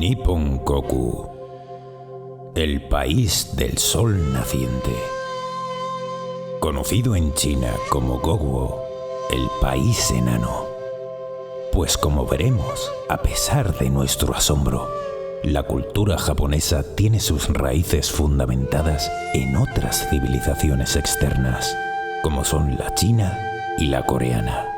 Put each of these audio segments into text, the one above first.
Nippon Koku, el país del sol naciente. Conocido en China como Gogwo, el país enano. Pues como veremos, a pesar de nuestro asombro, la cultura japonesa tiene sus raíces fundamentadas en otras civilizaciones externas, como son la china y la coreana.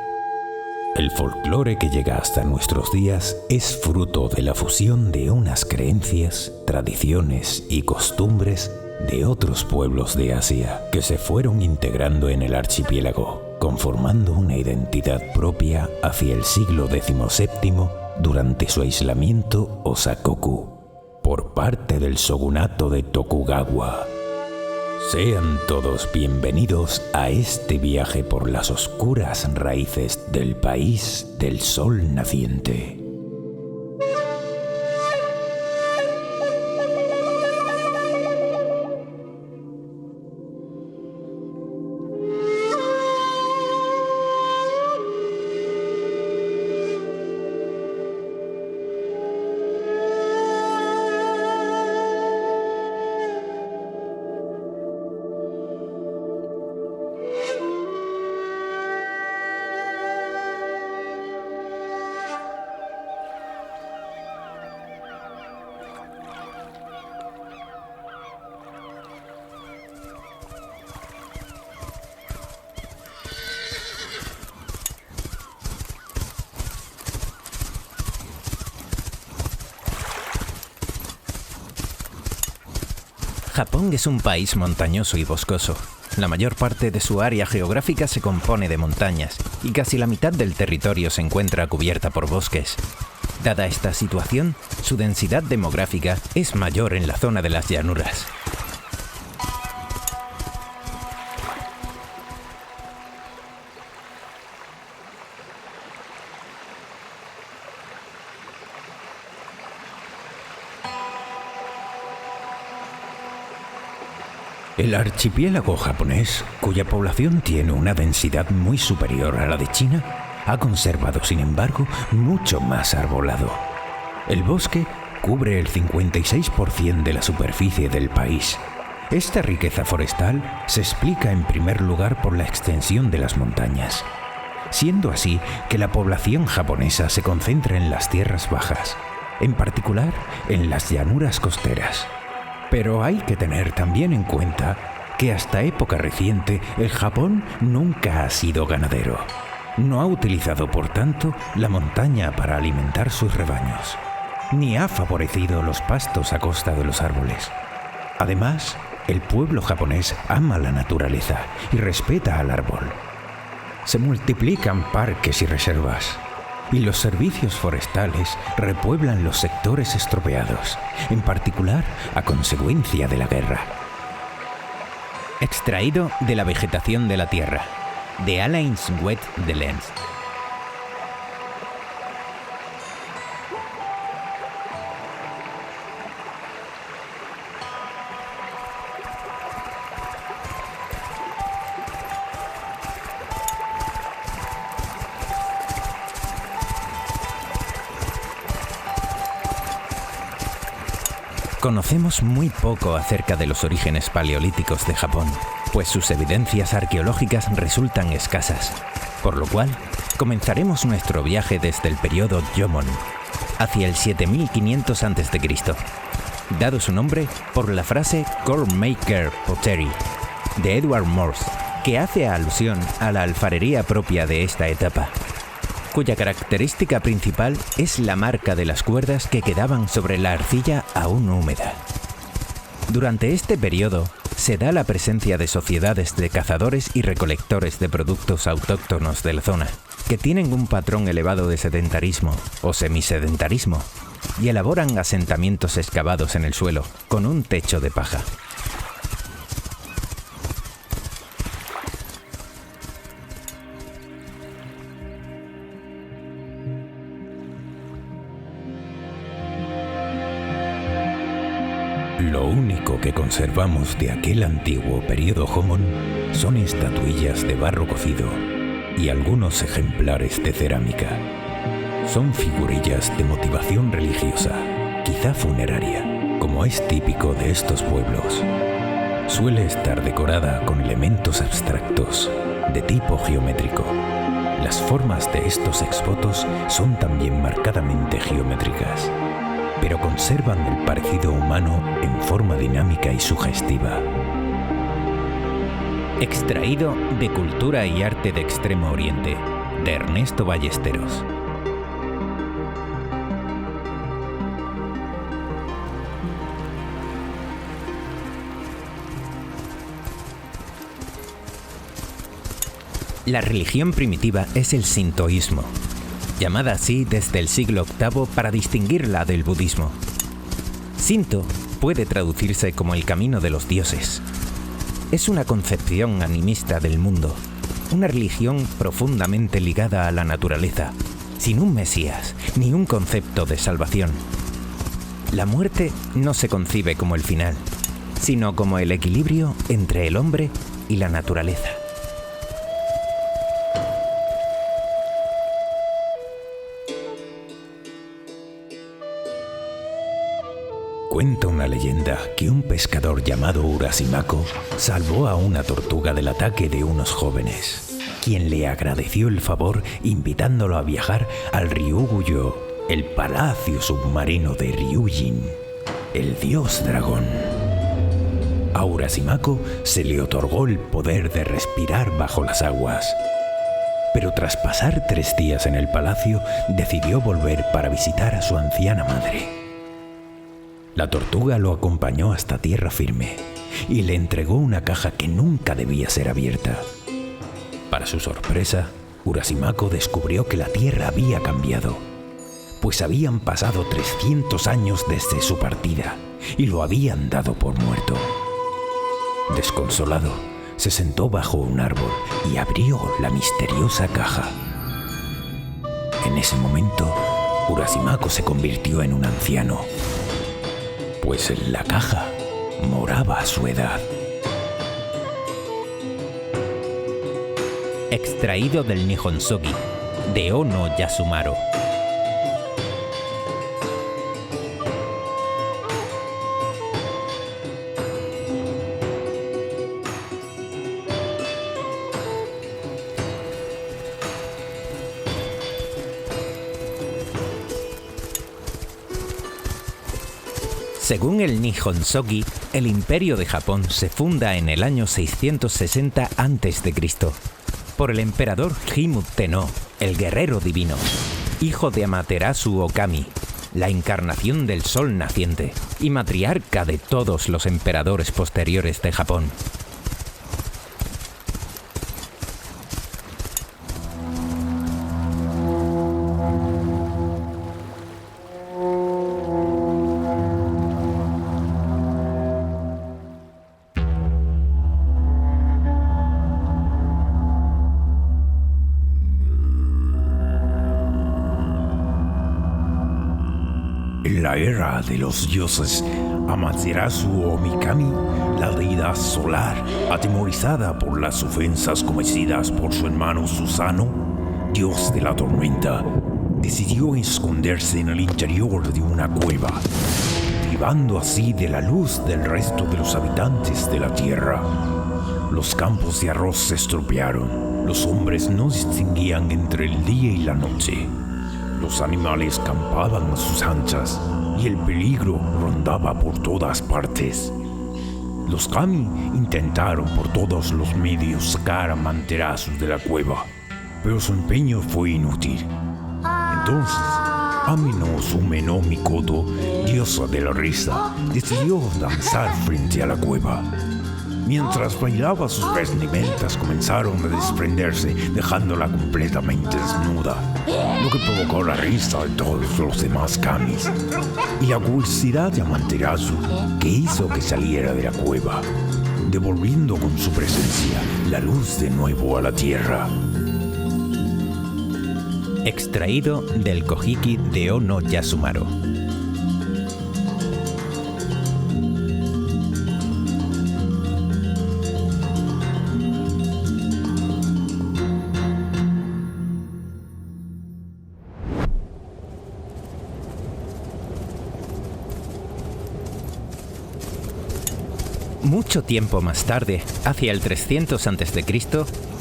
El folclore que llega hasta nuestros días es fruto de la fusión de unas creencias, tradiciones y costumbres de otros pueblos de Asia que se fueron integrando en el archipiélago, conformando una identidad propia hacia el siglo XVII durante su aislamiento o sakoku por parte del shogunato de Tokugawa. Sean todos bienvenidos a este viaje por las oscuras raíces del país del sol naciente. Japón es un país montañoso y boscoso. La mayor parte de su área geográfica se compone de montañas y casi la mitad del territorio se encuentra cubierta por bosques. Dada esta situación, su densidad demográfica es mayor en la zona de las llanuras. El archipiélago japonés, cuya población tiene una densidad muy superior a la de China, ha conservado, sin embargo, mucho más arbolado. El bosque cubre el 56% de la superficie del país. Esta riqueza forestal se explica en primer lugar por la extensión de las montañas, siendo así que la población japonesa se concentra en las tierras bajas, en particular en las llanuras costeras. Pero hay que tener también en cuenta que hasta época reciente el Japón nunca ha sido ganadero. No ha utilizado, por tanto, la montaña para alimentar sus rebaños, ni ha favorecido los pastos a costa de los árboles. Además, el pueblo japonés ama la naturaleza y respeta al árbol. Se multiplican parques y reservas, y los servicios forestales repueblan los sectores estropeados, en particular a consecuencia de la guerra. Extraído de la vegetación de la tierra, de Alain Wet de Lens. Conocemos muy poco acerca de los orígenes paleolíticos de Japón, pues sus evidencias arqueológicas resultan escasas, por lo cual comenzaremos nuestro viaje desde el periodo Jomon, hacia el 7500 a.C., dado su nombre por la frase Core Maker Pottery de Edward Morse, que hace alusión a la alfarería propia de esta etapa, cuya característica principal es la marca de las cuerdas que quedaban sobre la arcilla aún húmeda. Durante este periodo se da la presencia de sociedades de cazadores y recolectores de productos autóctonos de la zona, que tienen un patrón elevado de sedentarismo o semisedentarismo y elaboran asentamientos excavados en el suelo con un techo de paja. Lo único que conservamos de aquel antiguo periodo Jomon son estatuillas de barro cocido y algunos ejemplares de cerámica. Son figurillas de motivación religiosa, quizá funeraria, como es típico de estos pueblos. Suele estar decorada con elementos abstractos de tipo geométrico. Las formas de estos exvotos son también marcadamente geométricas, pero conservan el parecido humano en forma dinámica y sugestiva. Extraído de Cultura y Arte de Extremo Oriente, de Ernesto Ballesteros. La religión primitiva es el sintoísmo, llamada así desde el siglo VIII para distinguirla del budismo. Sinto puede traducirse como el camino de los dioses. Es una concepción animista del mundo, una religión profundamente ligada a la naturaleza, sin un mesías ni un concepto de salvación. La muerte no se concibe como el final, sino como el equilibrio entre el hombre y la naturaleza. Cuenta una leyenda que un pescador llamado Urashimako salvó a una tortuga del ataque de unos jóvenes, quien le agradeció el favor invitándolo a viajar al Ryuguyo, el palacio submarino de Ryujin, el dios dragón. A Urashimako se le otorgó el poder de respirar bajo las aguas, pero tras pasar 3 días en el palacio decidió volver para visitar a su anciana madre. La tortuga lo acompañó hasta tierra firme y le entregó una caja que nunca debía ser abierta. Para su sorpresa, Urashimako descubrió que la tierra había cambiado, pues habían pasado 300 años desde su partida y lo habían dado por muerto. Desconsolado, se sentó bajo un árbol y abrió la misteriosa caja. En ese momento, Urashimako se convirtió en un anciano, pues en la caja moraba su edad. Extraído del Nihonsogi, de Ono Yasumaro. Según el Nihonsogi, el Imperio de Japón se funda en el año 660 a.C. por el emperador Himu Tenno, el guerrero divino, hijo de Amaterasu Okami, la encarnación del sol naciente y matriarca de todos los emperadores posteriores de Japón. En la era de los dioses Amaterasu o Mikami, la deidad solar, atemorizada por las ofensas cometidas por su hermano Susano, dios de la tormenta, decidió esconderse en el interior de una cueva, privando así de la luz del resto de los habitantes de la tierra. Los campos de arroz se estropearon, los hombres no distinguían entre el día y la noche. Los animales campaban a sus anchas y el peligro rondaba por todas partes. Los kami intentaron por todos los medios sacar a Amaterasu de la cueva, pero su empeño fue inútil. Entonces, Ami no Sume no Mikoto, diosa de la risa, decidió danzar frente a la cueva. Mientras bailaba, sus vestimentas comenzaron a desprenderse, dejándola completamente desnuda, lo que provocó la risa de todos los demás kamis y la curiosidad de Amaterasu, que hizo que saliera de la cueva, devolviendo con su presencia la luz de nuevo a la tierra. Extraído del Kojiki de Ono Yasumaro. Mucho tiempo más tarde, hacia el 300 a.C.,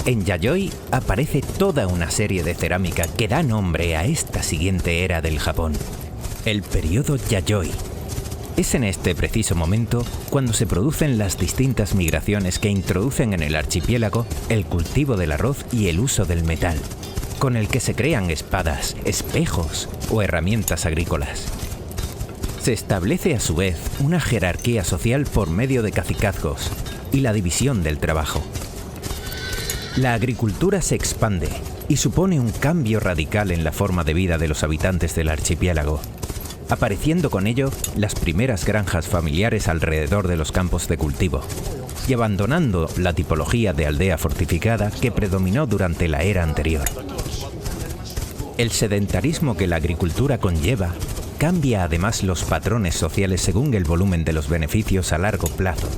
en Yayoi aparece toda una serie de cerámica que da nombre a esta siguiente era del Japón, el periodo Yayoi. Es en este preciso momento cuando se producen las distintas migraciones que introducen en el archipiélago el cultivo del arroz y el uso del metal, con el que se crean espadas, espejos o herramientas agrícolas. Se establece a su vez una jerarquía social por medio de cacicazgos y la división del trabajo. La agricultura se expande y supone un cambio radical en la forma de vida de los habitantes del archipiélago, apareciendo con ello las primeras granjas familiares alrededor de los campos de cultivo y abandonando la tipología de aldea fortificada que predominó durante la era anterior. El sedentarismo que la agricultura conlleva cambia además los patrones sociales según el volumen de los beneficios a largo plazo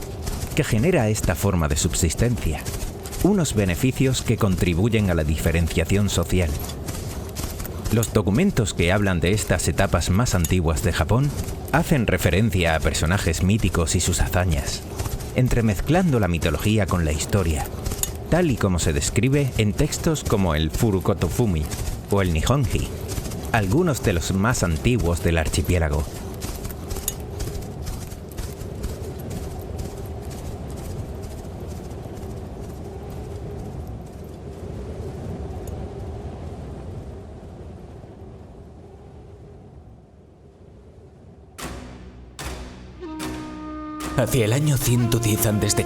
que genera esta forma de subsistencia, unos beneficios que contribuyen a la diferenciación social. Los documentos que hablan de estas etapas más antiguas de Japón hacen referencia a personajes míticos y sus hazañas, entremezclando la mitología con la historia, tal y como se describe en textos como el Furukotofumi o el Nihonji, algunos de los más antiguos del archipiélago. Hacia el año 110 a.C.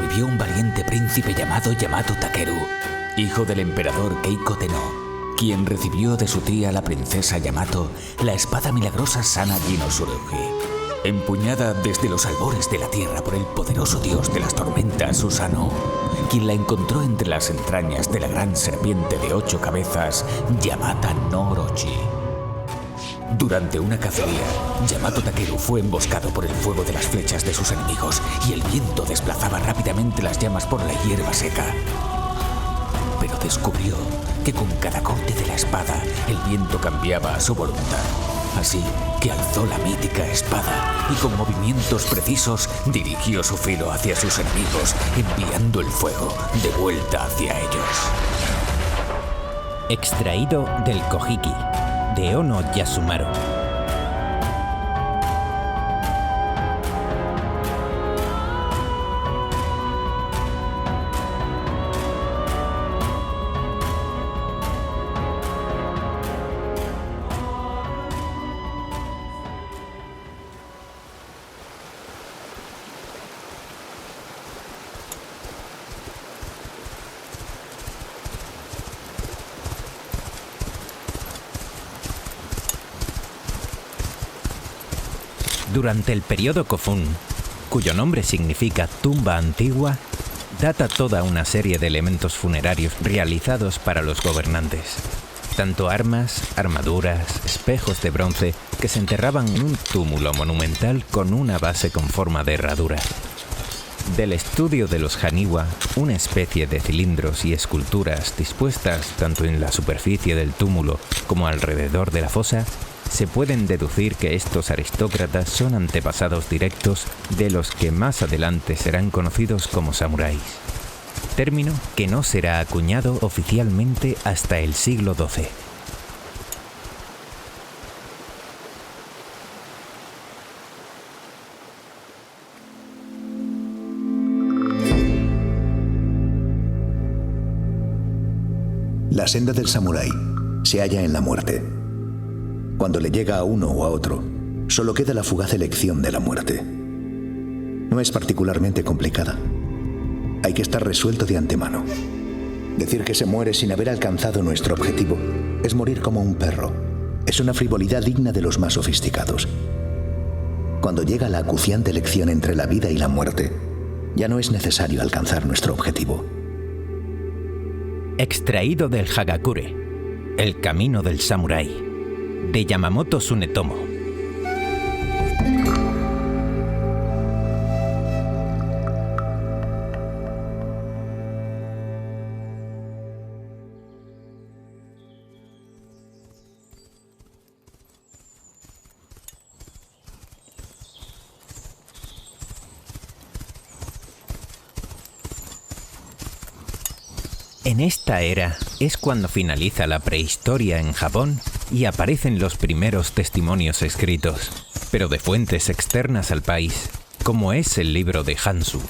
vivió un valiente príncipe llamado Yamato Takeru, hijo del emperador Keiko Tenno, quien recibió de su tía, la princesa Yamato, la espada milagrosa Sanagi no Tsurugi, empuñada desde los albores de la tierra por el poderoso dios de las tormentas Susanoo, quien la encontró entre las entrañas de la gran serpiente de 8 cabezas, Yamata no Orochi. Durante una cacería, Yamato Takeru fue emboscado por el fuego de las flechas de sus enemigos y el viento desplazaba rápidamente las llamas por la hierba seca. Pero descubrió que con cada corte de la espada el viento cambiaba a su voluntad. Así que alzó la mítica espada y con movimientos precisos dirigió su filo hacia sus enemigos, enviando el fuego de vuelta hacia ellos. Extraído del Kojiki, de Ono Yasumaru. Durante el periodo Kofun, cuyo nombre significa tumba antigua, data toda una serie de elementos funerarios realizados para los gobernantes. Tanto armas, armaduras, espejos de bronce que se enterraban en un túmulo monumental con una base con forma de herradura. Del estudio de los Haniwa, una especie de cilindros y esculturas dispuestas tanto en la superficie del túmulo como alrededor de la fosa, se pueden deducir que estos aristócratas son antepasados directos de los que más adelante serán conocidos como samuráis, término que no será acuñado oficialmente hasta el siglo XII. La senda del samurái se halla en la muerte. Cuando le llega a uno o a otro, solo queda la fugaz elección de la muerte. No es particularmente complicada. Hay que estar resuelto de antemano. Decir que se muere sin haber alcanzado nuestro objetivo es morir como un perro. Es una frivolidad digna de los más sofisticados. Cuando llega la acuciante elección entre la vida y la muerte, ya no es necesario alcanzar nuestro objetivo. Extraído del Hagakure, el camino del samurái, de Yamamoto Tsunetomo. En esta era es cuando finaliza la prehistoria en Japón y aparecen los primeros testimonios escritos, pero de fuentes externas al país, como es el libro de Hansu,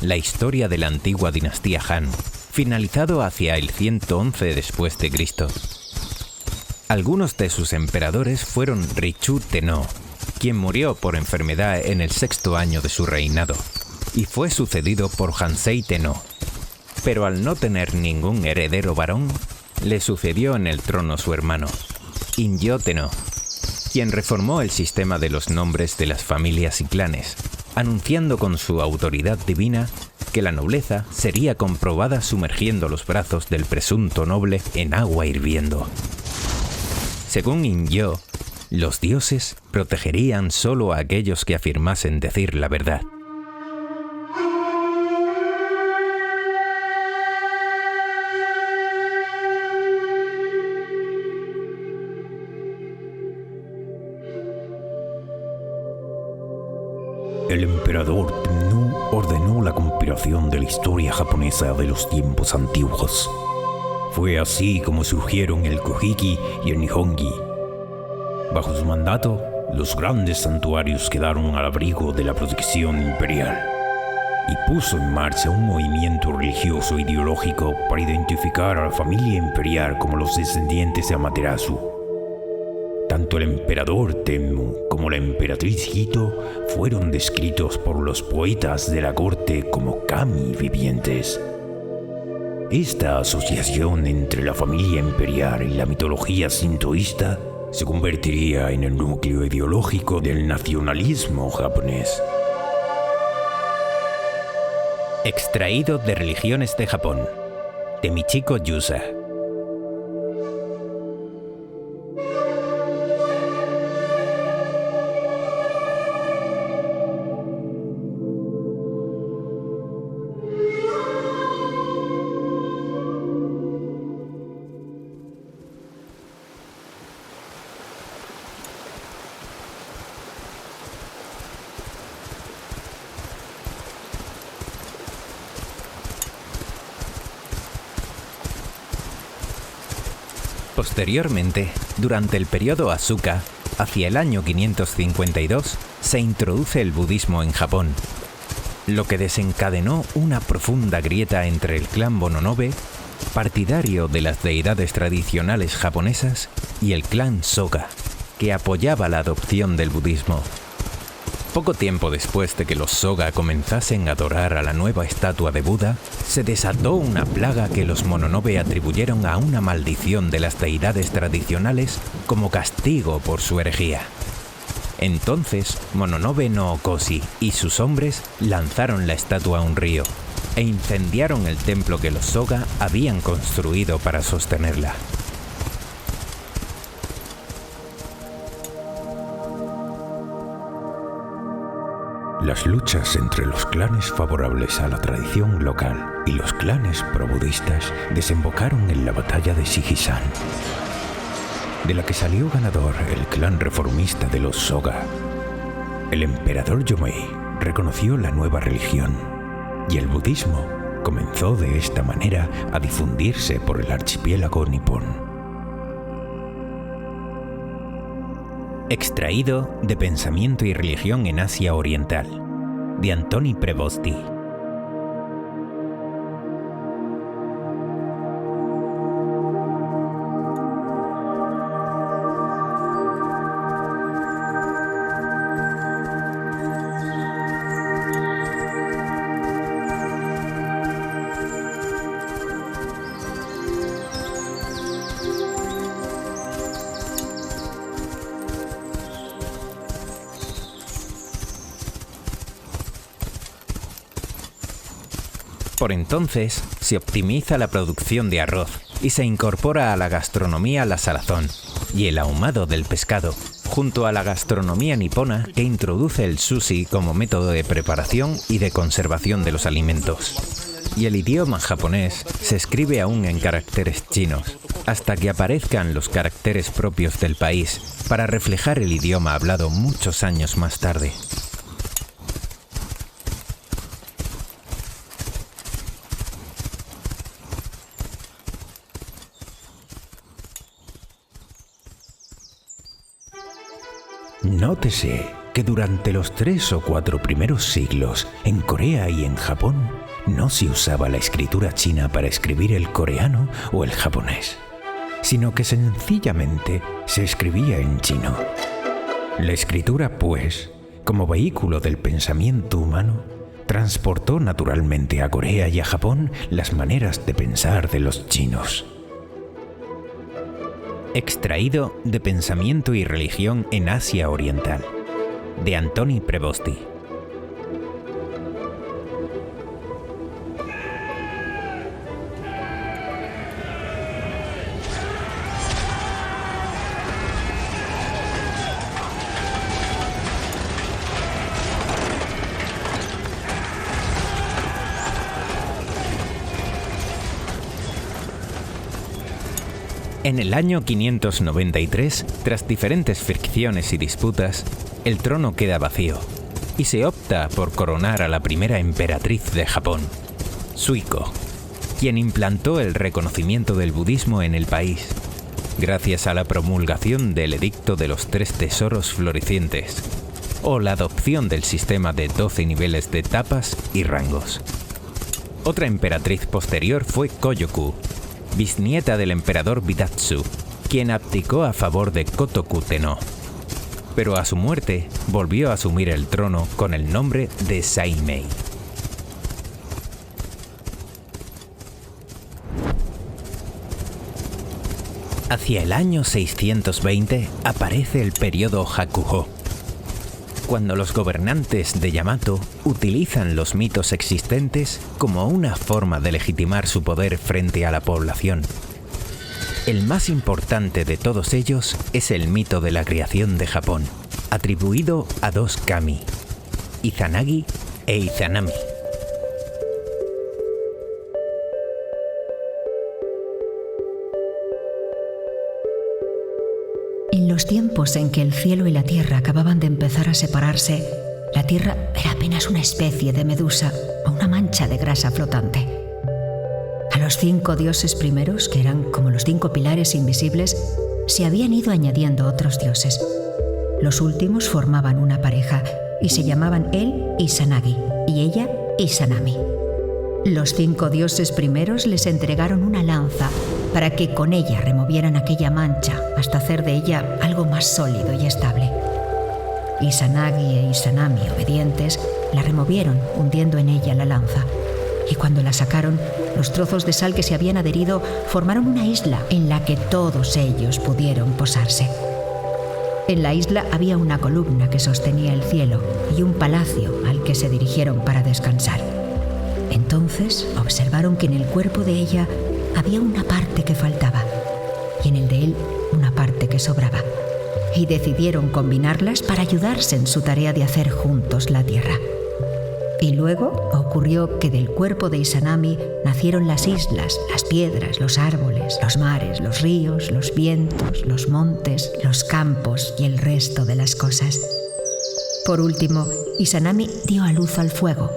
la historia de la antigua dinastía Han, finalizado hacia el 111 después de Cristo. Algunos de sus emperadores fueron Richu Tenno, quien murió por enfermedad en el 6º año de su reinado, y fue sucedido por Hansei Tenno. Pero al no tener ningún heredero varón, le sucedió en el trono su hermano, Inyo Tenno, quien reformó el sistema de los nombres de las familias y clanes, anunciando con su autoridad divina que la nobleza sería comprobada sumergiendo los brazos del presunto noble en agua hirviendo. Según Inyo, los dioses protegerían solo a aquellos que afirmasen decir la verdad. El emperador Tenmu ordenó la compilación de la historia japonesa de los tiempos antiguos. Fue así como surgieron el Kojiki y el Nihongi. Bajo su mandato, los grandes santuarios quedaron al abrigo de la protección imperial y puso en marcha un movimiento religioso ideológico para identificar a la familia imperial como los descendientes de Amaterasu. Tanto el emperador Tenmu como la emperatriz Hito fueron descritos por los poetas de la corte como kami vivientes. Esta asociación entre la familia imperial y la mitología sintoísta se convertiría en el núcleo ideológico del nacionalismo japonés. Extraído de Religiones de Japón, de Michiko Yusa. Posteriormente, durante el periodo Asuka, hacia el año 552, se introduce el budismo en Japón, lo que desencadenó una profunda grieta entre el clan Mononobe, partidario de las deidades tradicionales japonesas, y el clan Soga, que apoyaba la adopción del budismo. Poco tiempo después de que los Soga comenzasen a adorar a la nueva estatua de Buda, se desató una plaga que los Mononobe atribuyeron a una maldición de las deidades tradicionales como castigo por su herejía. Entonces, Mononobe no Okoshi y sus hombres lanzaron la estatua a un río e incendiaron el templo que los Soga habían construido para sostenerla. Las luchas entre los clanes favorables a la tradición local y los clanes pro-budistas desembocaron en la batalla de Shijisan, de la que salió ganador el clan reformista de los Soga. El emperador Yomei reconoció la nueva religión y el budismo comenzó de esta manera a difundirse por el archipiélago nipón. Extraído de Pensamiento y Religión en Asia Oriental, de Antoni Prevosti. Por entonces, se optimiza la producción de arroz y se incorpora a la gastronomía la salazón y el ahumado del pescado, junto a la gastronomía nipona que introduce el sushi como método de preparación y de conservación de los alimentos. Y el idioma japonés se escribe aún en caracteres chinos, hasta que aparezcan los caracteres propios del país para reflejar el idioma hablado muchos años más tarde. Nótese que durante los 3 o 4 primeros siglos, en Corea y en Japón, no se usaba la escritura china para escribir el coreano o el japonés, sino que sencillamente se escribía en chino. La escritura, pues, como vehículo del pensamiento humano, transportó naturalmente a Corea y a Japón las maneras de pensar de los chinos. Extraído de Pensamiento y religión en Asia Oriental, de Antoni Prevosti. En el año 593, tras diferentes fricciones y disputas, el trono queda vacío y se opta por coronar a la primera emperatriz de Japón, Suiko, quien implantó el reconocimiento del budismo en el país, gracias a la promulgación del Edicto de los 3 Tesoros Florecientes, o la adopción del sistema de 12 niveles de tapas y rangos. Otra emperatriz posterior fue Koyoku, bisnieta del emperador Bidatsu, quien abdicó a favor de Kotoku Tenno. Pero a su muerte volvió a asumir el trono con el nombre de Saimei. Hacia el año 620 aparece el periodo Hakuho, cuando los gobernantes de Yamato utilizan los mitos existentes como una forma de legitimar su poder frente a la población. El más importante de todos ellos es el mito de la creación de Japón, atribuido a 2 kami, Izanagi e Izanami. En los tiempos en que el cielo y la tierra acababan de empezar a separarse, la tierra era apenas una especie de medusa o una mancha de grasa flotante. A los 5 dioses primeros, que eran como los 5 pilares invisibles, se habían ido añadiendo otros dioses. Los últimos formaban una pareja y se llamaban él Izanagi y ella Izanami. Los 5 dioses primeros les entregaron una lanza para que con ella removieran aquella mancha hasta hacer de ella algo más sólido y estable. Izanagi e Izanami, obedientes, la removieron hundiendo en ella la lanza, y cuando la sacaron, los trozos de sal que se habían adherido formaron una isla en la que todos ellos pudieron posarse. En la isla había una columna que sostenía el cielo y un palacio al que se dirigieron para descansar. Entonces observaron que en el cuerpo de ella había una parte que faltaba y en el de él una parte que sobraba, y decidieron combinarlas para ayudarse en su tarea de hacer juntos la tierra. Y luego ocurrió que del cuerpo de Izanami nacieron las islas, las piedras, los árboles, los mares, los ríos, los vientos, los montes, los campos y el resto de las cosas. Por último, Izanami dio a luz al fuego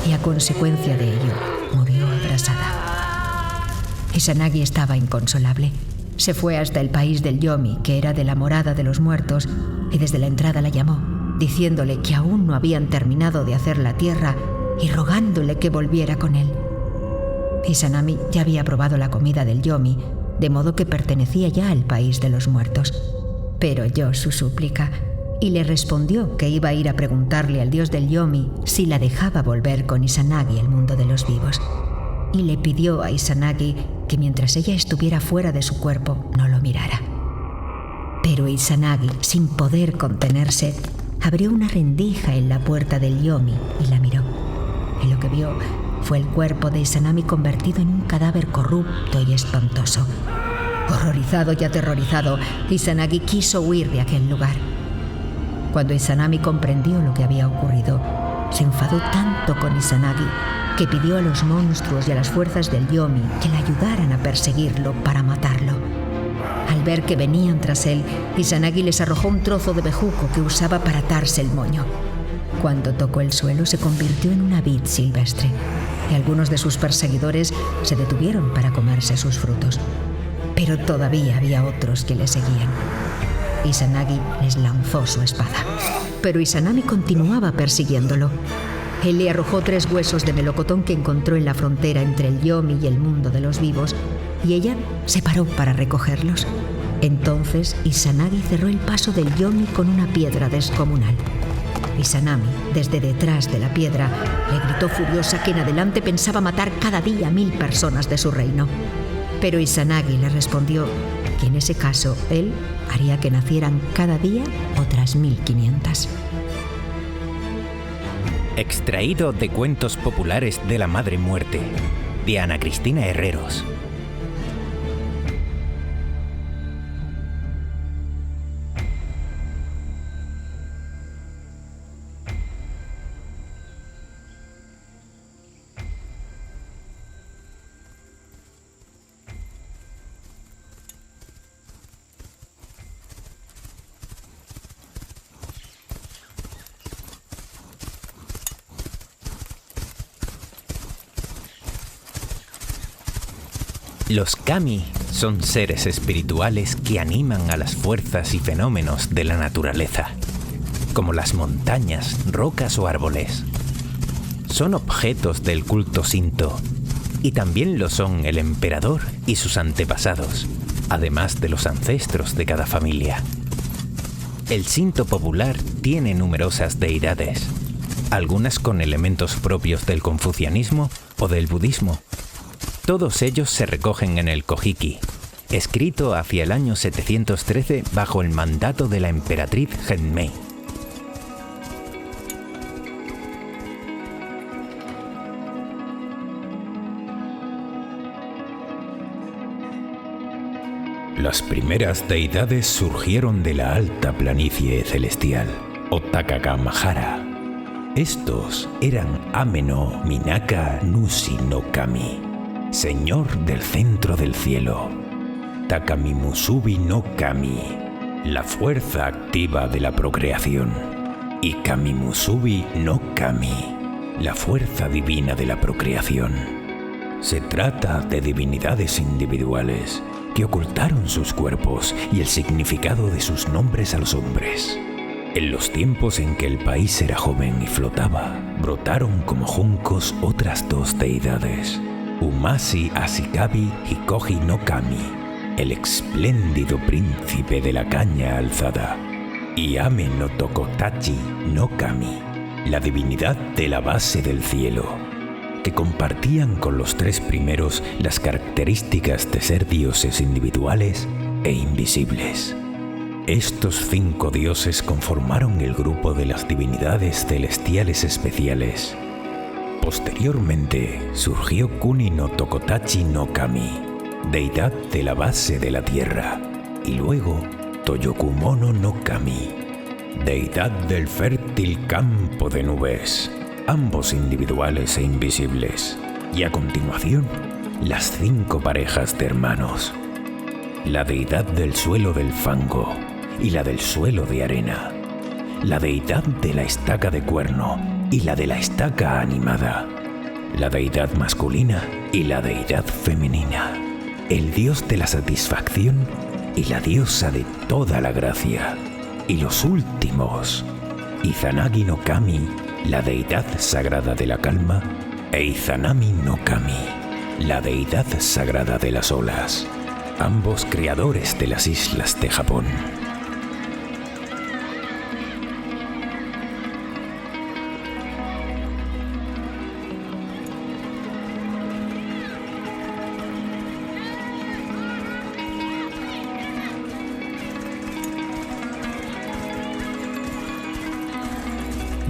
y a consecuencia de ello murió abrasada. Izanagi estaba inconsolable. Se fue hasta el país del Yomi, que era de la morada de los muertos, y desde la entrada la llamó, diciéndole que aún no habían terminado de hacer la tierra y rogándole que volviera con él. Izanami ya había probado la comida del Yomi, de modo que pertenecía ya al país de los muertos. Pero oyó su súplica y le respondió que iba a ir a preguntarle al dios del Yomi si la dejaba volver con Izanagi al mundo de los vivos. Y le pidió a Izanagi que mientras ella estuviera fuera de su cuerpo no lo mirara. Pero Izanagi, sin poder contenerse, abrió una rendija en la puerta del Yomi y la miró. Y lo que vio fue el cuerpo de Izanami convertido en un cadáver corrupto y espantoso. Horrorizado y aterrorizado, Izanagi quiso huir de aquel lugar. Cuando Izanami comprendió lo que había ocurrido, se enfadó tanto con Izanagi que pidió a los monstruos y a las fuerzas del Yomi que la ayudaran a perseguirlo para matarlo. Al ver que venían tras él, Izanagi les arrojó un trozo de bejuco que usaba para atarse el moño. Cuando tocó el suelo, se convirtió en una vid silvestre, y algunos de sus perseguidores se detuvieron para comerse sus frutos. Pero todavía había otros que le seguían. Izanagi les lanzó su espada. Pero Izanami continuaba persiguiéndolo. Él le arrojó 3 huesos de melocotón que encontró en la frontera entre el Yomi y el mundo de los vivos, y ella se paró para recogerlos. Entonces Izanagi cerró el paso del Yomi con una piedra descomunal. Izanami, desde detrás de la piedra, le gritó furiosa que en adelante pensaba matar cada día 1000 personas de su reino. Pero Izanagi le respondió que en ese caso él haría que nacieran cada día otras 1500. Extraído de Cuentos populares de la Madre Muerte, de Ana Cristina Herreros. Los kami son seres espirituales que animan a las fuerzas y fenómenos de la naturaleza, como las montañas, rocas o árboles. Son objetos del culto shinto, y también lo son el emperador y sus antepasados, además de los ancestros de cada familia. El shinto popular tiene numerosas deidades, algunas con elementos propios del confucianismo o del budismo. Todos ellos se recogen en el Kojiki, escrito hacia el año 713 bajo el mandato de la emperatriz Genmei. Las primeras deidades surgieron de la alta planicie celestial, o Takagamahara. Estos eran Ameno Minaka Nushi no Kami, Señor del centro del cielo; Takami Musubi no Kami, la fuerza activa de la procreación; y Kami Musubi no Kami, la fuerza divina de la procreación. Se trata de divinidades individuales que ocultaron sus cuerpos y el significado de sus nombres a los hombres. En los tiempos en que el país era joven y flotaba, brotaron como juncos otras 2 deidades: Umasi Ashikabi Hikoji no Kami, el espléndido príncipe de la caña alzada; y Ame no Tokotachi no Kami, la divinidad de la base del cielo, que compartían con los 3 primeros las características de ser dioses individuales e invisibles. Estos 5 dioses conformaron el grupo de las divinidades celestiales especiales. Posteriormente surgió Kuni no Tokotachi no Kami, deidad de la base de la tierra, y luego Toyokumono no Kami, deidad del fértil campo de nubes, ambos individuales e invisibles. Y a continuación, las 5 parejas de hermanos: la deidad del suelo del fango y la del suelo de arena, la deidad de la estaca de cuerno y la de la estaca animada, la deidad masculina y la deidad femenina, el dios de la satisfacción y la diosa de toda la gracia, y los últimos, Izanagi no Kami, la deidad sagrada de la calma, e Izanami no Kami, la deidad sagrada de las olas, ambos creadores de las islas de Japón.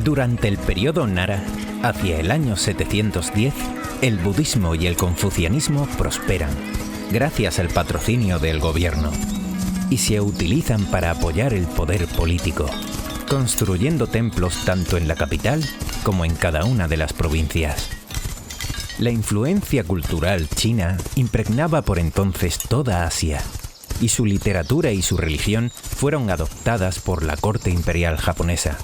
Durante el periodo Nara, hacia el año 710, el budismo y el confucianismo prosperan, gracias al patrocinio del gobierno, y se utilizan para apoyar el poder político, construyendo templos tanto en la capital como en cada una de las provincias. La influencia cultural china impregnaba por entonces toda Asia, y su literatura y su religión fueron adoptadas por la corte imperial japonesa.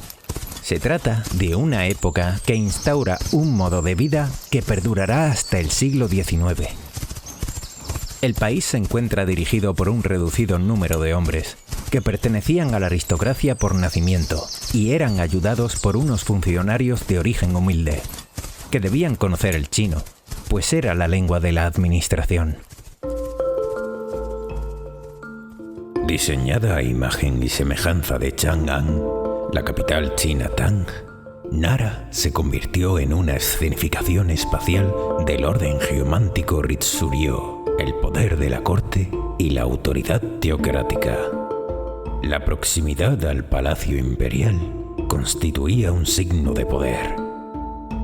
Se trata de una época que instaura un modo de vida que perdurará hasta el siglo XIX. El país se encuentra dirigido por un reducido número de hombres, que pertenecían a la aristocracia por nacimiento y eran ayudados por unos funcionarios de origen humilde, que debían conocer el chino, pues era la lengua de la administración. Diseñada a imagen y semejanza de Chang'an, la capital china Tang, Nara se convirtió en una escenificación espacial del orden geomántico Ritsuryo, el poder de la corte y la autoridad teocrática. La proximidad al palacio imperial constituía un signo de poder.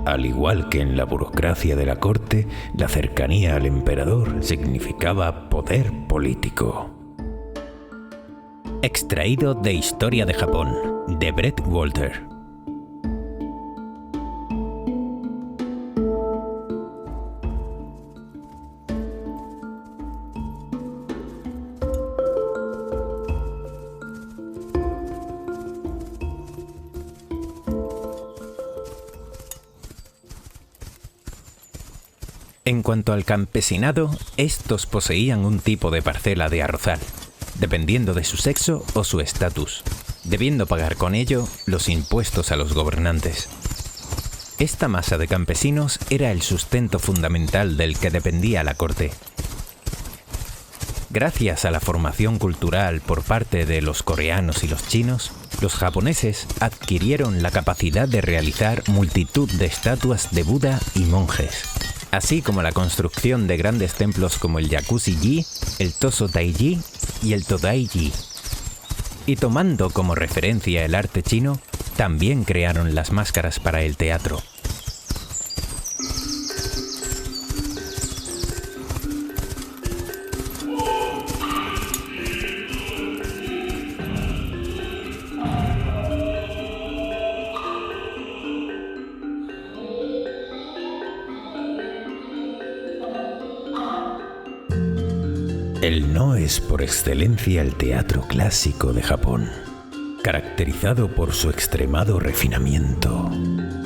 Al igual que en la burocracia de la corte, la cercanía al emperador significaba poder político. Extraído de Historia de Japón, de Brett Walter. En cuanto al campesinado, estos poseían un tipo de parcela de arrozal, dependiendo de su sexo o su estatus, debiendo pagar con ello los impuestos a los gobernantes. Esta masa de campesinos era el sustento fundamental del que dependía la corte. Gracias a la formación cultural por parte de los coreanos y los chinos, los japoneses adquirieron la capacidad de realizar multitud de estatuas de Buda y monjes, así como la construcción de grandes templos como el Yakushi-ji, el Toso-dai-ji y el Todai-ji. Y tomando como referencia el arte chino, también crearon las máscaras para el teatro. El no es por excelencia el teatro clásico de Japón, caracterizado por su extremado refinamiento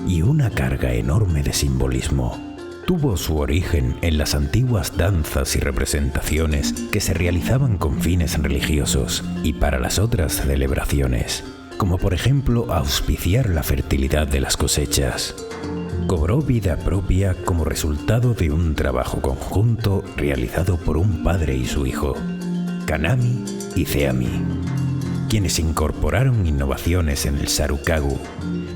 y una carga enorme de simbolismo. Tuvo su origen en las antiguas danzas y representaciones que se realizaban con fines religiosos y para las otras celebraciones, como por ejemplo auspiciar la fertilidad de las cosechas. Cobró vida propia como resultado de un trabajo conjunto realizado por un padre y su hijo, Kanami y Zeami, quienes incorporaron innovaciones en el sarukagu,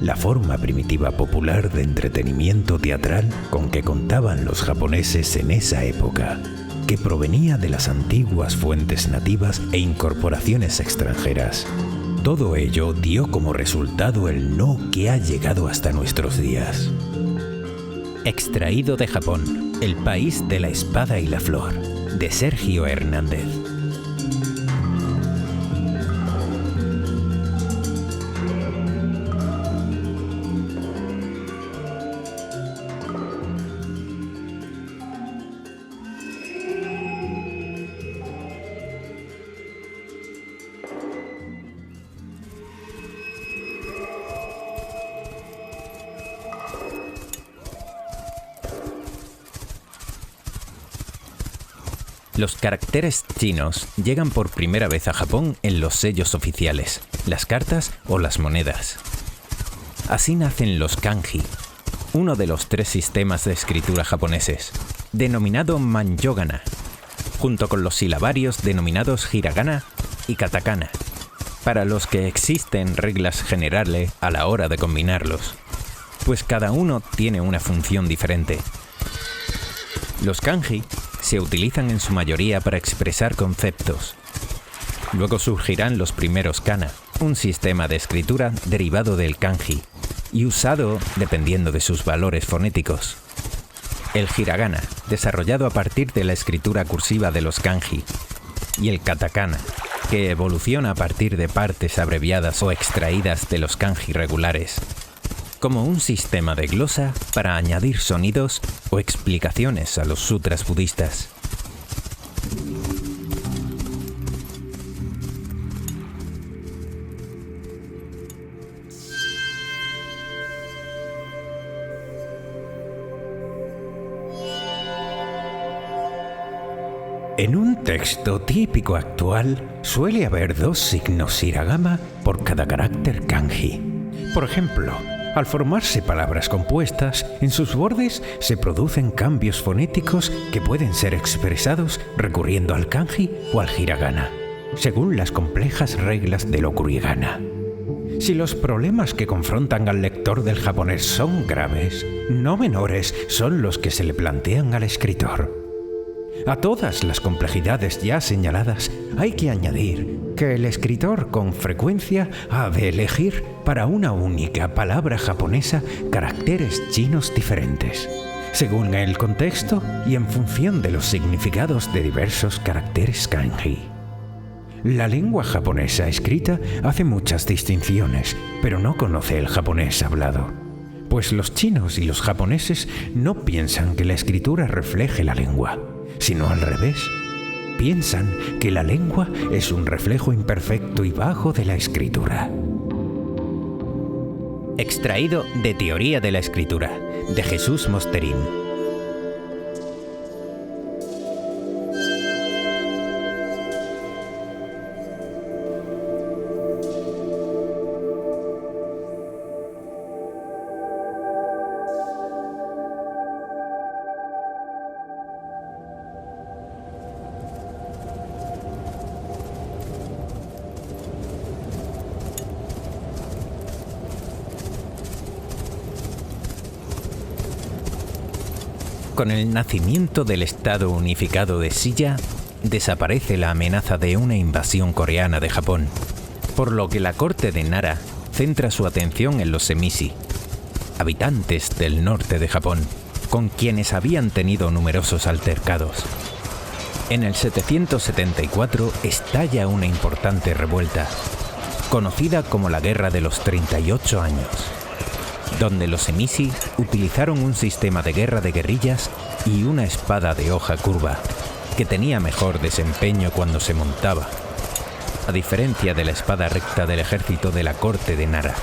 la forma primitiva popular de entretenimiento teatral con que contaban los japoneses en esa época, que provenía de las antiguas fuentes nativas e incorporaciones extranjeras. Todo ello dio como resultado el no que ha llegado hasta nuestros días. Extraído de Japón, El país de la espada y la flor, de Sergio Hernández. Los caracteres chinos llegan por primera vez a Japón en los sellos oficiales, las cartas o las monedas. Así nacen los kanji, uno de los 3 sistemas de escritura japoneses, denominado Manjōgana, junto con los silabarios denominados hiragana y katakana, para los que existen reglas generales a la hora de combinarlos, pues cada uno tiene una función diferente. Los kanji se utilizan en su mayoría para expresar conceptos. Luego surgirán los primeros kana, un sistema de escritura derivado del kanji y usado dependiendo de sus valores fonéticos. El hiragana, desarrollado a partir de la escritura cursiva de los kanji, y el katakana, que evoluciona a partir de partes abreviadas o extraídas de los kanji regulares, como un sistema de glosa para añadir sonidos o explicaciones a los sutras budistas. En un texto típico actual suele haber 2 signos hiragana por cada carácter kanji. Por ejemplo, al formarse palabras compuestas, en sus bordes se producen cambios fonéticos que pueden ser expresados recurriendo al kanji o al hiragana, según las complejas reglas del okurigana. Si los problemas que confrontan al lector del japonés son graves, no menores son los que se le plantean al escritor. A todas las complejidades ya señaladas hay que añadir que el escritor con frecuencia ha de elegir para una única palabra japonesa caracteres chinos diferentes, según el contexto y en función de los significados de diversos caracteres kanji. La lengua japonesa escrita hace muchas distinciones, pero no conoce el japonés hablado, pues los chinos y los japoneses no piensan que la escritura refleje la lengua, sino al revés. Piensan que la lengua es un reflejo imperfecto y bajo de la escritura. Extraído de Teoría de la Escritura, de Jesús Mosterín. Con el nacimiento del Estado unificado de Silla, desaparece la amenaza de una invasión coreana de Japón, por lo que la corte de Nara centra su atención en los Emishi, habitantes del norte de Japón, con quienes habían tenido numerosos altercados. En el 774 estalla una importante revuelta, conocida como la Guerra de los 38 años, donde los Emishi utilizaron un sistema de guerra de guerrillas y una espada de hoja curva, que tenía mejor desempeño cuando se montaba, a diferencia de la espada recta del ejército de la corte de Nara.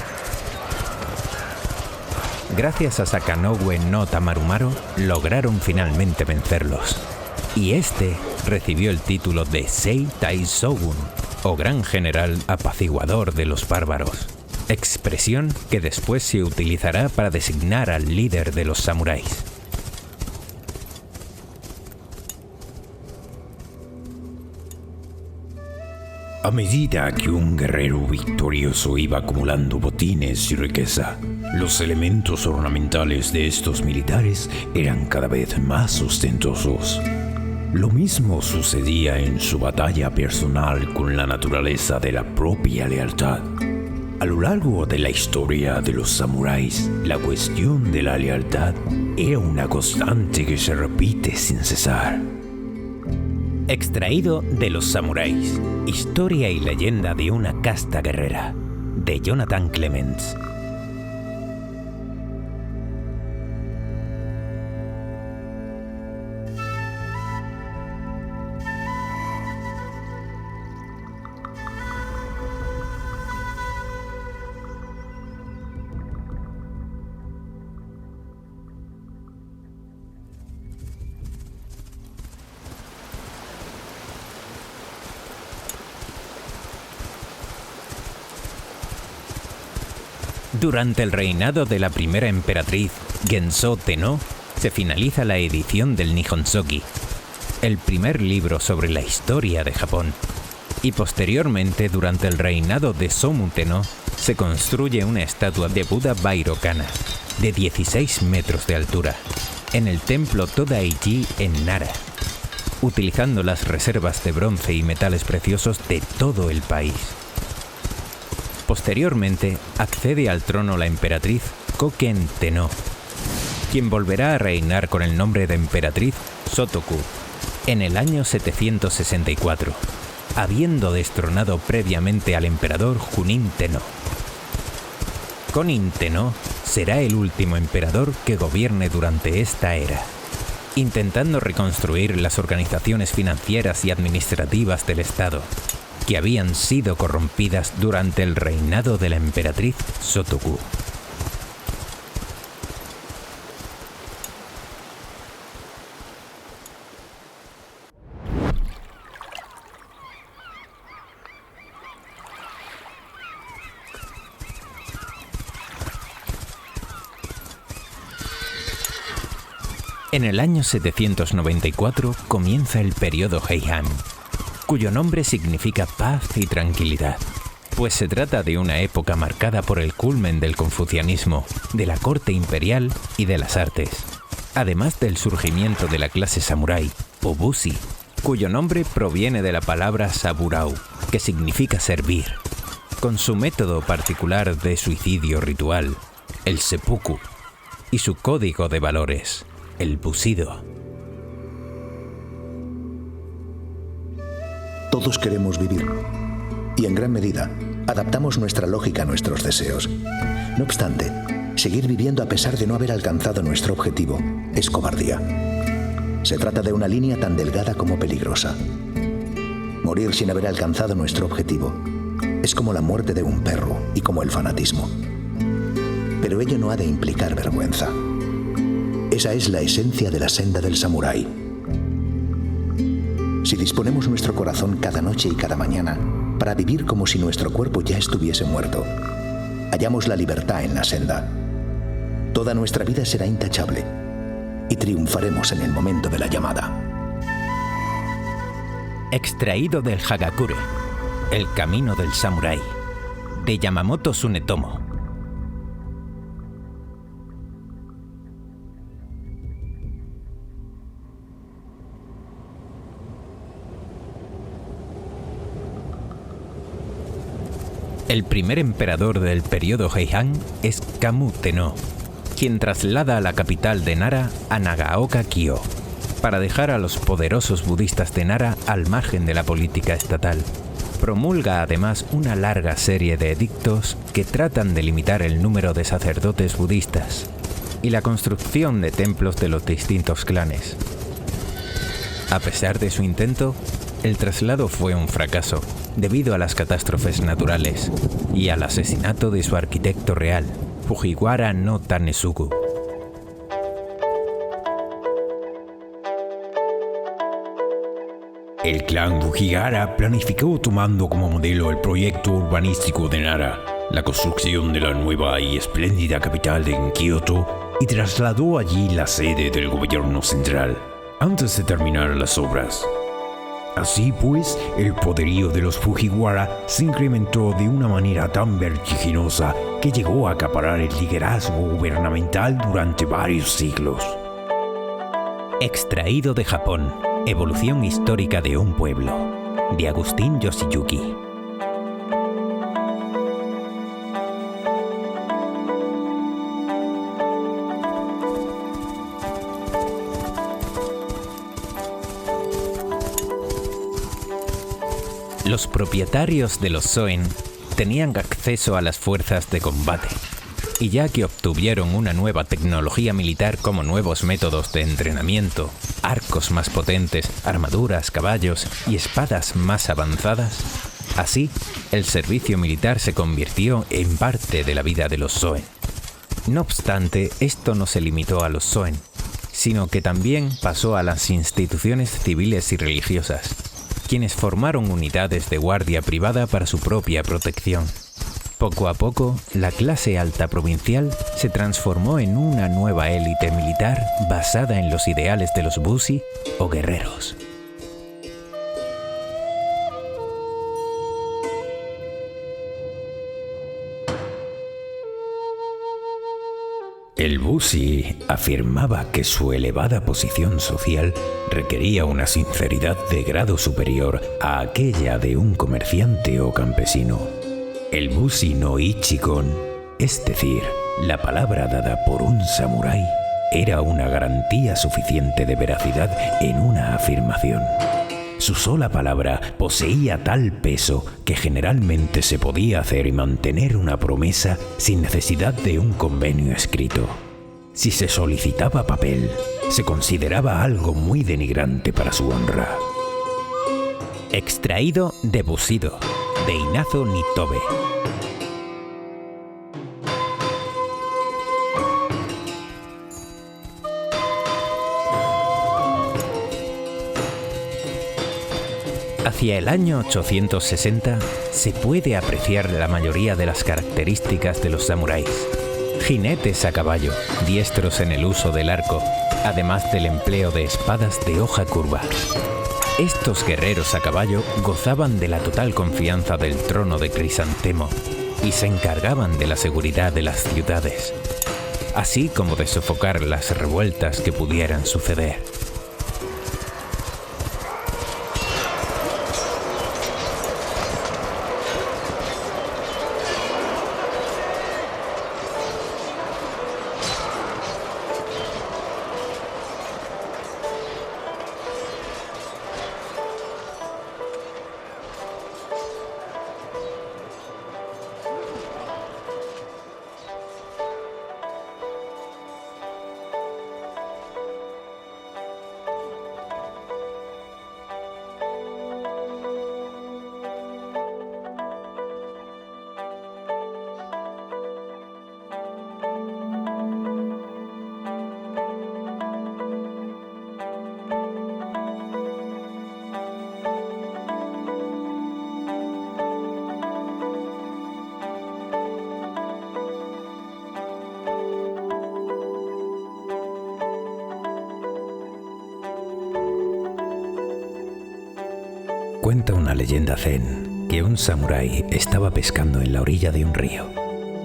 Gracias a Sakanoue no Tamarumaro, lograron finalmente vencerlos, y este recibió el título de Sei Tai Shogun, o Gran General Apaciguador de los Bárbaros, expresión que después se utilizará para designar al líder de los samuráis. A medida que un guerrero victorioso iba acumulando botines y riqueza, los elementos ornamentales de estos militares eran cada vez más ostentosos. Lo mismo sucedía en su batalla personal con la naturaleza de la propia lealtad. A lo largo de la historia de los samuráis, la cuestión de la lealtad era una constante que se repite sin cesar. Extraído de Los Samuráis, historia y leyenda de una casta guerrera, de Jonathan Clements. Durante el reinado de la primera emperatriz, Genzo Tenno, se finaliza la edición del Nihonsoki, el primer libro sobre la historia de Japón. Y posteriormente, durante el reinado de Somu Tenno, se construye una estatua de Buda Vairocana, de 16 metros de altura, en el templo Todaiji en Nara, utilizando las reservas de bronce y metales preciosos de todo el país. Posteriormente, accede al trono la emperatriz Koken Tenno, quien volverá a reinar con el nombre de emperatriz Sotoku en el año 764, habiendo destronado previamente al emperador Junin Tenno. Konin Tenno será el último emperador que gobierne durante esta era, intentando reconstruir las organizaciones financieras y administrativas del Estado, que habían sido corrompidas durante el reinado de la emperatriz Sotoku. En el año 794 comienza el periodo Heian, cuyo nombre significa paz y tranquilidad, pues se trata de una época marcada por el culmen del confucianismo, de la corte imperial y de las artes, además del surgimiento de la clase samurái, o bushi, cuyo nombre proviene de la palabra saburao, que significa servir, con su método particular de suicidio ritual, el seppuku, y su código de valores, el bushido. Todos queremos vivir y en gran medida adaptamos nuestra lógica a nuestros deseos. No obstante, seguir viviendo a pesar de no haber alcanzado nuestro objetivo es cobardía. Se trata de una línea tan delgada como peligrosa. Morir sin haber alcanzado nuestro objetivo es como la muerte de un perro y como el fanatismo. Pero ello no ha de implicar vergüenza. Esa es la esencia de la senda del samurái. Si disponemos nuestro corazón cada noche y cada mañana para vivir como si nuestro cuerpo ya estuviese muerto, hallamos la libertad en la senda. Toda nuestra vida será intachable y triunfaremos en el momento de la llamada. Extraído del Hagakure, El camino del samurái, de Yamamoto Tsunetomo. El primer emperador del periodo Heian es Kamu Tenno, quien traslada a la capital de Nara a Nagaoka-kyo, para dejar a los poderosos budistas de Nara al margen de la política estatal. Promulga además una larga serie de edictos que tratan de limitar el número de sacerdotes budistas y la construcción de templos de los distintos clanes. A pesar de su intento, el traslado fue un fracaso debido a las catástrofes naturales y al asesinato de su arquitecto real, Fujiwara no Tanesugu. El clan Fujiwara planificó tomando como modelo el proyecto urbanístico de Nara, la construcción de la nueva y espléndida capital en Kioto, y trasladó allí la sede del gobierno central, antes de terminar las obras. Así pues, el poderío de los Fujiwara se incrementó de una manera tan vertiginosa que llegó a acaparar el liderazgo gubernamental durante varios siglos. Extraído de Japón, Evolución histórica de un pueblo, de Agustín Yoshiyuki. Los propietarios de los Zoen tenían acceso a las fuerzas de combate, y ya que obtuvieron una nueva tecnología militar como nuevos métodos de entrenamiento, arcos más potentes, armaduras, caballos y espadas más avanzadas, así el servicio militar se convirtió en parte de la vida de los Zoen. No obstante, esto no se limitó a los Zoen, sino que también pasó a las instituciones civiles y religiosas, quienes formaron unidades de guardia privada para su propia protección. Poco a poco, la clase alta provincial se transformó en una nueva élite militar basada en los ideales de los bushi o guerreros. El bushi afirmaba que su elevada posición social requería una sinceridad de grado superior a aquella de un comerciante o campesino. El bushi no ichigon, es decir, la palabra dada por un samurái, era una garantía suficiente de veracidad en una afirmación. Su sola palabra poseía tal peso que generalmente se podía hacer y mantener una promesa sin necesidad de un convenio escrito. Si se solicitaba papel, se consideraba algo muy denigrante para su honra. Extraído de Bushido, de Inazo Nitobe. Hacia el año 860 se puede apreciar la mayoría de las características de los samuráis. Jinetes a caballo, diestros en el uso del arco, además del empleo de espadas de hoja curva. Estos guerreros a caballo gozaban de la total confianza del trono de Crisantemo y se encargaban de la seguridad de las ciudades, así como de sofocar las revueltas que pudieran suceder. Cuenta una leyenda zen que un samurái estaba pescando en la orilla de un río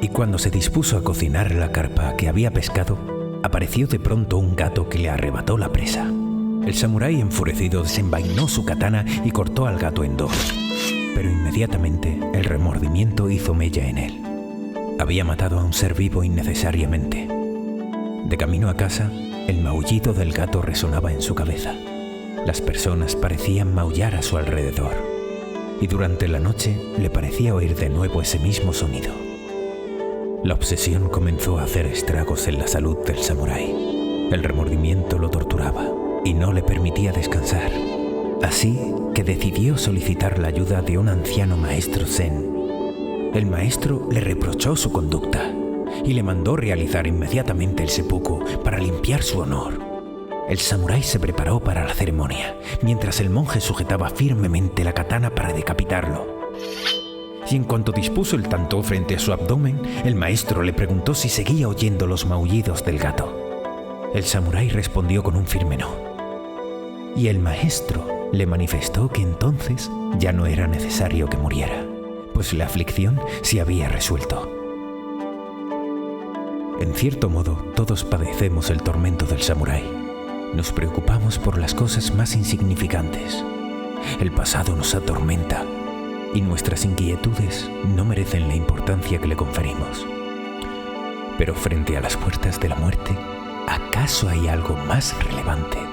y cuando se dispuso a cocinar la carpa que había pescado, apareció de pronto un gato que le arrebató la presa. El samurái enfurecido desenvainó su katana y cortó al gato en dos, pero inmediatamente el remordimiento hizo mella en él. Había matado a un ser vivo innecesariamente. De camino a casa, el maullido del gato resonaba en su cabeza. Las personas parecían maullar a su alrededor, y durante la noche le parecía oír de nuevo ese mismo sonido. La obsesión comenzó a hacer estragos en la salud del samurái. El remordimiento lo torturaba y no le permitía descansar. Así que decidió solicitar la ayuda de un anciano maestro zen. El maestro le reprochó su conducta y le mandó realizar inmediatamente el seppuku para limpiar su honor. El samurái se preparó para la ceremonia, mientras el monje sujetaba firmemente la katana para decapitarlo. Y en cuanto dispuso el tantó frente a su abdomen, el maestro le preguntó si seguía oyendo los maullidos del gato. El samurái respondió con un firme no. Y el maestro le manifestó que entonces ya no era necesario que muriera, pues la aflicción se había resuelto. En cierto modo, todos padecemos el tormento del samurái. Nos preocupamos por las cosas más insignificantes. El pasado nos atormenta y nuestras inquietudes no merecen la importancia que le conferimos. Pero frente a las puertas de la muerte, ¿acaso hay algo más relevante